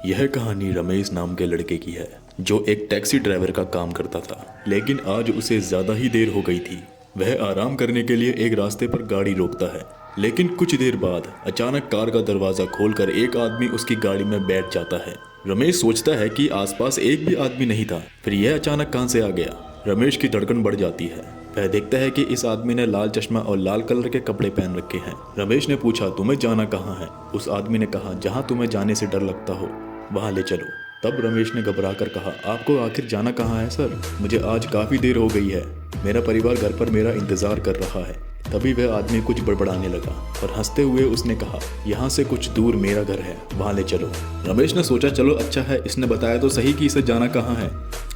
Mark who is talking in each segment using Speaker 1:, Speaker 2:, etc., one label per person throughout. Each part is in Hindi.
Speaker 1: यह कहानी रमेश नाम के लड़के की है जो एक टैक्सी ड्राइवर का काम करता था, लेकिन आज उसे ज़्यादा ही देर हो गई थी। वह आराम करने के लिए एक रास्ते पर गाड़ी रोकता है, लेकिन कुछ देर बाद अचानक कार का दरवाज़ा खोलकर एक आदमी उसकी गाड़ी में बैठ जाता है। रमेश सोचता है कि आसपास एक भी आदमी नहीं था, फिर यह अचानक कहाँ से आ गया। रमेश की धड़कन बढ़ जाती है। वह देखता है कि इस आदमी ने लाल चश्मा और लाल कलर के कपड़े पहन रखे हैं। रमेश ने पूछा, तुम्हें जाना कहाँ है? उस आदमी ने कहा, जहाँ तुम्हें जाने से डर लगता हो वहाँ ले चलो। तब रमेश ने घबरा कर कहा, आपको आखिर जाना कहाँ है सर? मुझे आज काफ़ी देर हो गई है, मेरा परिवार घर पर मेरा इंतज़ार कर रहा है। तभी वह आदमी कुछ बड़बड़ाने लगा और हंसते हुए उसने कहा, यहाँ से कुछ दूर मेरा घर है, वहाँ ले चलो। रमेश ने सोचा, चलो अच्छा है, इसने बताया तो सही कि इसे जाना कहाँ है,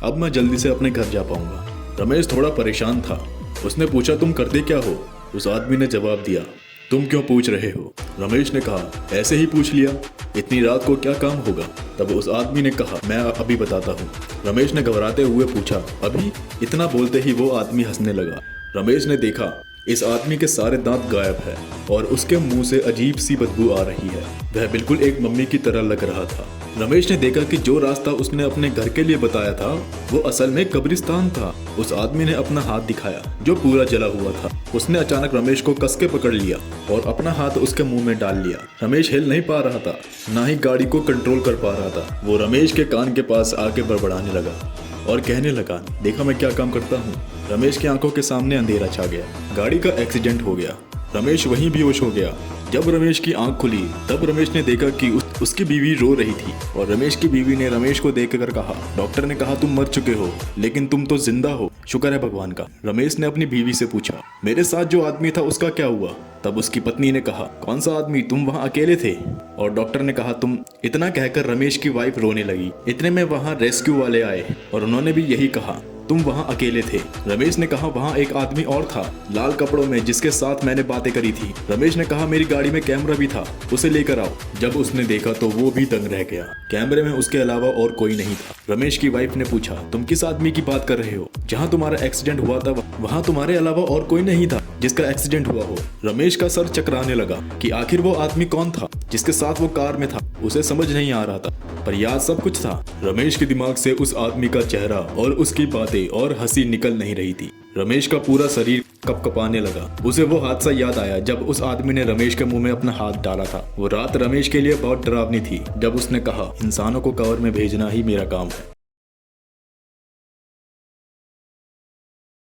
Speaker 1: अब मैं जल्दी से अपने घर जा पाऊंगा। रमेश थोड़ा परेशान था। उसने पूछा, तुम करते क्या हो? उस आदमी ने जवाब दिया, तुम क्यों पूछ रहे हो? रमेश ने कहा, ऐसे ही पूछ लिया, इतनी रात को क्या काम होगा? तब उस आदमी ने कहा, मैं अभी बताता हूँ। रमेश ने घबराते हुए पूछा, अभी? इतना बोलते ही वो आदमी हंसने लगा। रमेश ने देखा इस आदमी के सारे दांत गायब है और उसके मुंह से अजीब सी बदबू आ रही है। वह बिल्कुल एक मम्मी की तरह लग रहा था। रमेश ने देखा कि जो रास्ता उसने अपने घर के लिए बताया था वो असल में कब्रिस्तान था। उस आदमी ने अपना हाथ दिखाया जो पूरा जला हुआ था। उसने अचानक रमेश को कस के पकड़ लिया और अपना हाथ उसके मुंह में डाल लिया। रमेश हिल नहीं पा रहा था, ना ही गाड़ी को कंट्रोल कर पा रहा था। वो रमेश के कान के पास आके बड़बड़ाने लगा और कहने लगा, देखा मैं क्या काम करता हूँ? रमेश की आंखों के सामने अंधेरा छा गया। गाड़ी का एक्सीडेंट हो गया। रमेश वहीं बेहोश हो गया। जब रमेश की आंख खुली तब रमेश ने देखा कि उसकी बीवी रो रही थी और रमेश की बीवी ने रमेश को देखकर कहा, डॉक्टर ने कहा तुम मर चुके हो, लेकिन तुम तो जिंदा हो, शुक्र है भगवान का। रमेश ने अपनी बीवी से पूछा, मेरे साथ जो आदमी था उसका क्या हुआ? तब उसकी पत्नी ने कहा, कौन सा आदमी? तुम वहाँ अकेले थे? और डॉक्टर ने कहा तुम। इतना कहकर रमेश की वाइफ रोने लगी। इतने में वहाँ रेस्क्यू वाले आए और उन्होंने भी यही कहा, तुम वहाँ अकेले थे। रमेश ने कहा, वहाँ एक आदमी और था लाल कपड़ों में जिसके साथ मैंने बातें करी थी। रमेश ने कहा, मेरी गाड़ी में कैमरा भी था, उसे लेकर आओ। जब उसने देखा तो वो भी दंग रह गया। कैमरे में उसके अलावा और कोई नहीं था। रमेश की वाइफ ने पूछा, तुम किस आदमी की बात कर रहे हो? जहाँ तुम्हारा एक्सीडेंट हुआ था वहाँ तुम्हारे अलावा और कोई नहीं था जिसका एक्सीडेंट हुआ हो। रमेश का सर चकराने लगा कि आखिर वो आदमी कौन था जिसके साथ वो कार में था। उसे समझ नहीं आ रहा था, पर याद सब कुछ था। रमेश के दिमाग से उस आदमी का चेहरा और उसकी बातें और हंसी निकल नहीं रही थी। रमेश का पूरा शरीर कपकपाने लगा। उसे वो हादसा याद आया जब उस आदमी ने रमेश के मुंह में अपना हाथ डाला था। वो रात रमेश के लिए बहुत डरावनी थी जब उसने कहा, इंसानों को कवर में भेजना ही मेरा काम है।